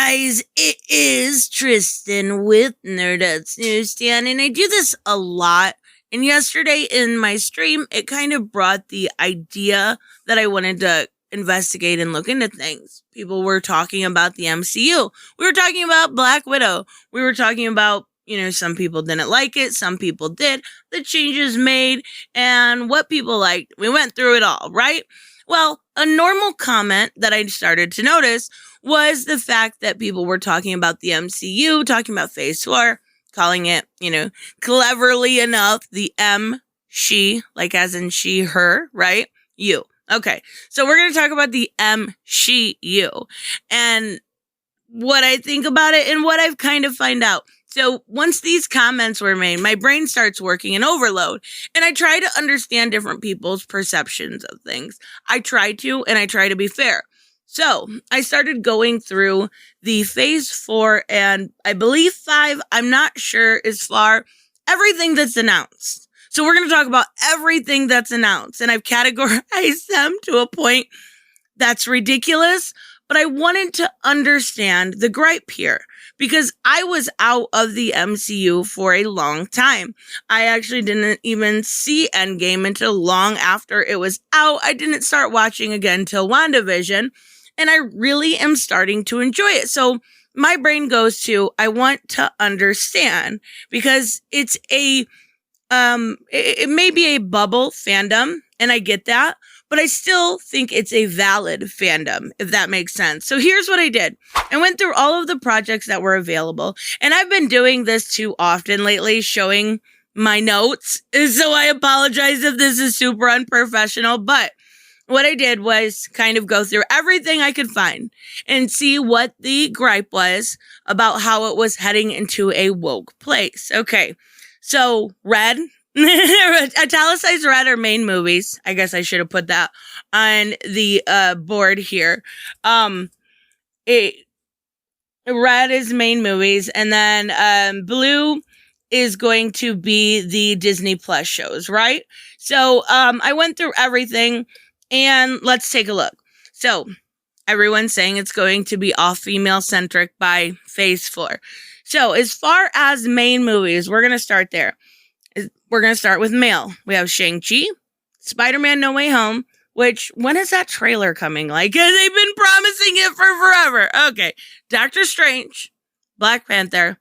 guys, it is Tristan with Nerdets Newsstand, and I do this a lot. And yesterday in my stream, it kind of brought the idea that I wanted to investigate and look into things. People were talking about the MCU. We were talking about Black Widow. We were talking about, some people didn't like it, some people did, the changes made, and what people liked. We went through it all, right? Well, a normal comment that I started to notice was the fact that people were talking about the MCU, talking about Phase 4, calling it, cleverly enough, the M, she, like as in she, her, right? You. Okay, so we're going to talk about the M, she, you, and what I think about it and what I've kind of find out. So once these comments were made, my brain starts working in overload, and I try to understand different people's perceptions of things. I try to be fair. So I started going through the Phase 4 and I believe 5, I'm not sure as far, everything that's announced. So we're going to talk about everything that's announced, and I've categorized them to a point that's ridiculous, but I wanted to understand the gripe here because I was out of the MCU for a long time. I actually didn't even see Endgame until long after it was out. I didn't start watching again till WandaVision, and I really am starting to enjoy it. So my brain goes to, I want to understand, because it's it may be a bubble fandom, and I get that, but I still think it's a valid fandom, if that makes sense. So here's what I did. I went through all of the projects that were available, and I've been doing this too often lately, showing my notes, so I apologize if this is super unprofessional, but what I did was kind of go through everything I could find and see what the gripe was about how it was heading into a woke place. Okay, so red, italicized red are main movies. I guess I should have put that on the board here. Red is main movies, and then blue is going to be the Disney Plus shows, right? So I went through everything. And let's take a look. So, everyone's saying it's going to be all female-centric by Phase 4. So, as far as main movies, we're going to start there. We're going to start with male. We have Shang-Chi, Spider-Man No Way Home, which, when is that trailer coming? Like, they've been promising it for forever. Okay. Doctor Strange, Black Panther,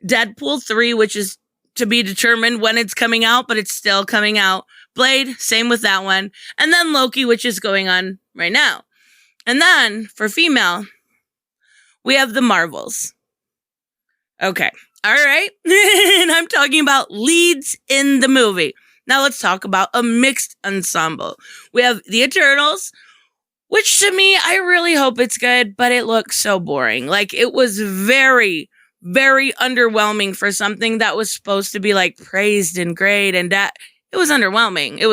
Deadpool 3, which is to be determined when it's coming out, but it's still coming out. Blade, same with that one. And then Loki, which is going on right now. And then, for female, we have the Marvels. Okay. All right. And I'm talking about leads in the movie. Now let's talk about a mixed ensemble. We have the Eternals, which to me, I really hope it's good, but it looks so boring. Like, it was very, very underwhelming for something that was supposed to be like praised and great, and that it was underwhelming. It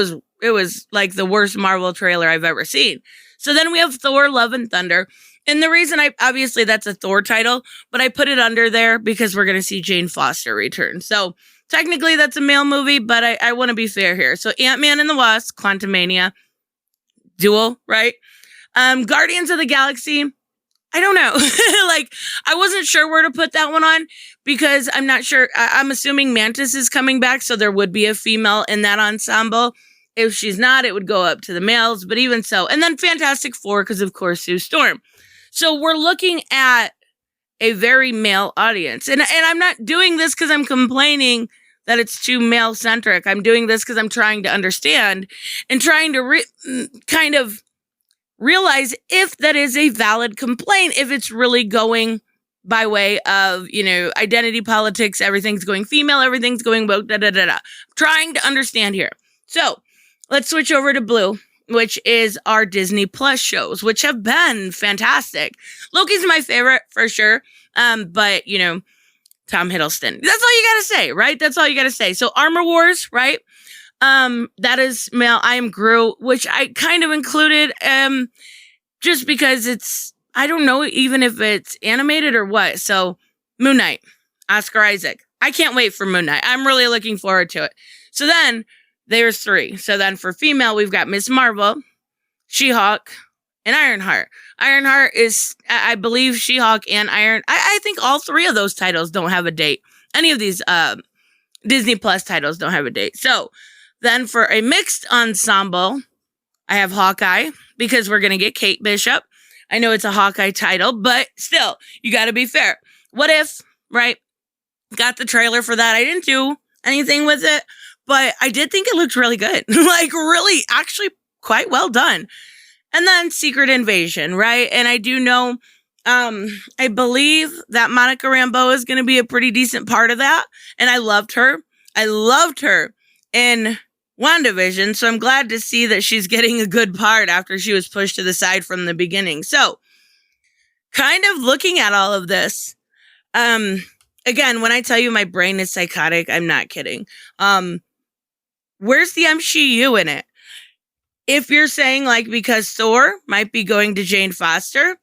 was like the worst Marvel trailer I've ever seen. So then we have Thor, Love and Thunder. And the reason obviously that's a Thor title, but I put it under there because we're going to see Jane Foster return. So technically that's a male movie, but I want to be fair here. So Ant-Man and the Wasp, Quantumania, Duel, right? Guardians of the Galaxy, I don't know. Like, I wasn't sure where to put that one on because I'm not sure. I'm assuming Mantis is coming back, so there would be a female in that ensemble. If she's not, it would go up to the males, but even so. And then Fantastic Four, because of course, Sue Storm. So we're looking at a very male audience. And I'm not doing this because I'm complaining that it's too male-centric. I'm doing this because I'm trying to understand and trying to kind of realize if that is a valid complaint, if it's really going by way of, identity politics, everything's going female, everything's going woke, da-da-da-da. Trying to understand here. So, let's switch over to blue, which is our Disney Plus shows, which have been fantastic. Loki's my favorite, for sure, but, Tom Hiddleston. That's all you gotta say, right? That's all you gotta say. So, Armor Wars, right? That is male. I Am Groot, which I kind of included, just because it's, I don't know even if it's animated or what. So, Moon Knight, Oscar Isaac. I can't wait for Moon Knight. I'm really looking forward to it. So then, there's 3. So then for female, we've got Miss Marvel, She-Hulk, and Ironheart. Ironheart is, I believe, She-Hulk and Iron. I think all three of those titles don't have a date. Any of these Disney Plus titles don't have a date. So then for a mixed ensemble, I have Hawkeye, because we're going to get Kate Bishop. I know it's a Hawkeye title, but still, you got to be fair. What If, right? Got the trailer for that. I didn't do anything with it, but I did think it looked really good. Like, really, actually quite well done. And then Secret Invasion, right? And I do know, I believe that Monica Rambeau is going to be a pretty decent part of that. And I loved her. I loved her in WandaVision. So I'm glad to see that she's getting a good part after she was pushed to the side from the beginning. So kind of looking at all of this, again, when I tell you my brain is psychotic, I'm not kidding. Where's the MCU in it? If you're saying, like, because Thor might be going to Jane Foster,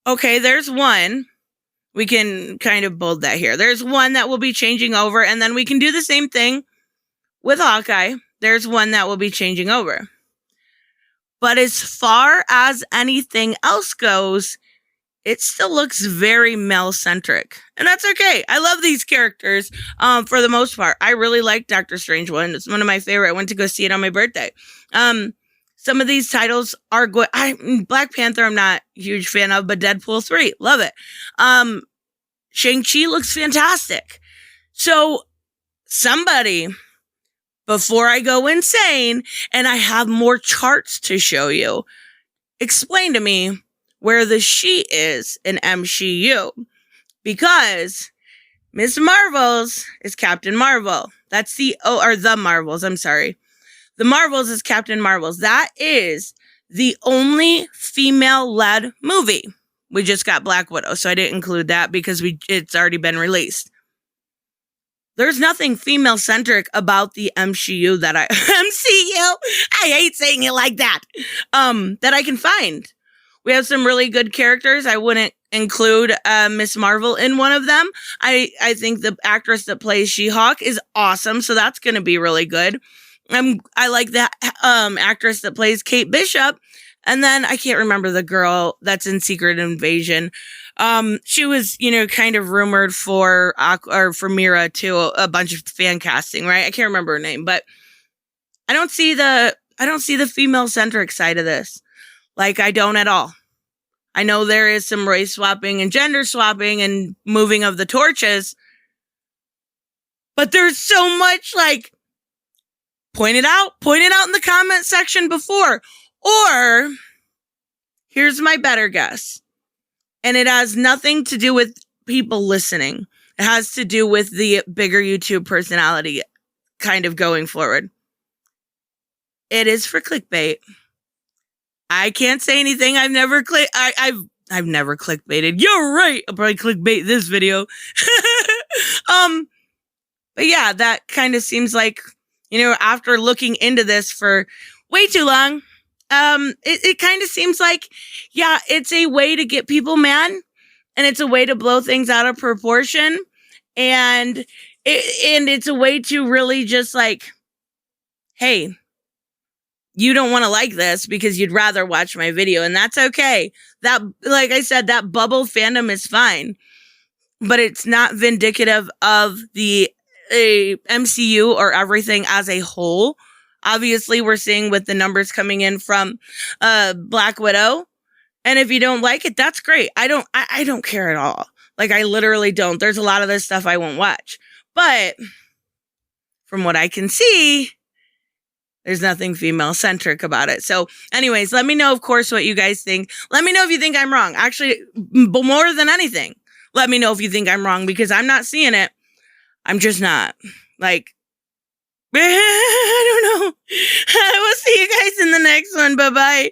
okay, there's one. We can kind of bold that here. There's one that will be changing over, and then we can do the same thing with Hawkeye. There's one that will be changing over. But as far as anything else goes, it still looks very male-centric. And that's okay. I love these characters for the most part. I really like Doctor Strange one. It's one of my favorite. I went to go see it on my birthday. Some of these titles are good. Black Panther, I'm not a huge fan of, but Deadpool 3, love it. Shang-Chi looks fantastic. So somebody, before I go insane and I have more charts to show you, explain to me where the she is in MCU, because Miss Marvels is Captain Marvel. That's the Marvels, I'm sorry. The Marvels is Captain Marvels. That is the only female-led movie. We just got Black Widow, so I didn't include that because it's already been released. There's nothing female-centric about the MCU MCU? I hate saying it like that. That I can find. We have some really good characters. I wouldn't include Miss Marvel in one of them. I think the actress that plays She-Hulk is awesome, so that's going to be really good. I like that actress that plays Kate Bishop, and then I can't remember the girl that's in Secret Invasion. She was, kind of rumored for Mira too, a bunch of fan casting, right? I can't remember her name, but I don't see the female-centric side of this. Like, I don't at all. I know there is some race swapping and gender swapping and moving of the torches, but there's so much, like, point it out in the comment section before. Or, here's my better guess. And it has nothing to do with people listening. It has to do with the bigger YouTube personality kind of going forward. It is for clickbait. I can't say anything. I've never clickbaited. You're right. I'll probably clickbait this video. But yeah, that kind of seems like, after looking into this for way too long, it kind of seems like, yeah, it's a way to get people mad, and it's a way to blow things out of proportion, and it's a way to really just like, hey, you don't want to like this because you'd rather watch my video, and that's okay. That, like I said, that bubble fandom is fine, but it's not vindicative of the MCU or everything as a whole. Obviously, we're seeing with the numbers coming in from Black Widow, and if you don't like it, that's great. I don't care at all. Like, I literally don't. There's a lot of this stuff I won't watch, but from what I can see, there's nothing female-centric about it. So anyways, let me know, of course, what you guys think. Let me know if you think I'm wrong. Actually, more than anything, let me know if you think I'm wrong, because I'm not seeing it. I'm just not. Like, I don't know. I will see you guys in the next one. Bye-bye.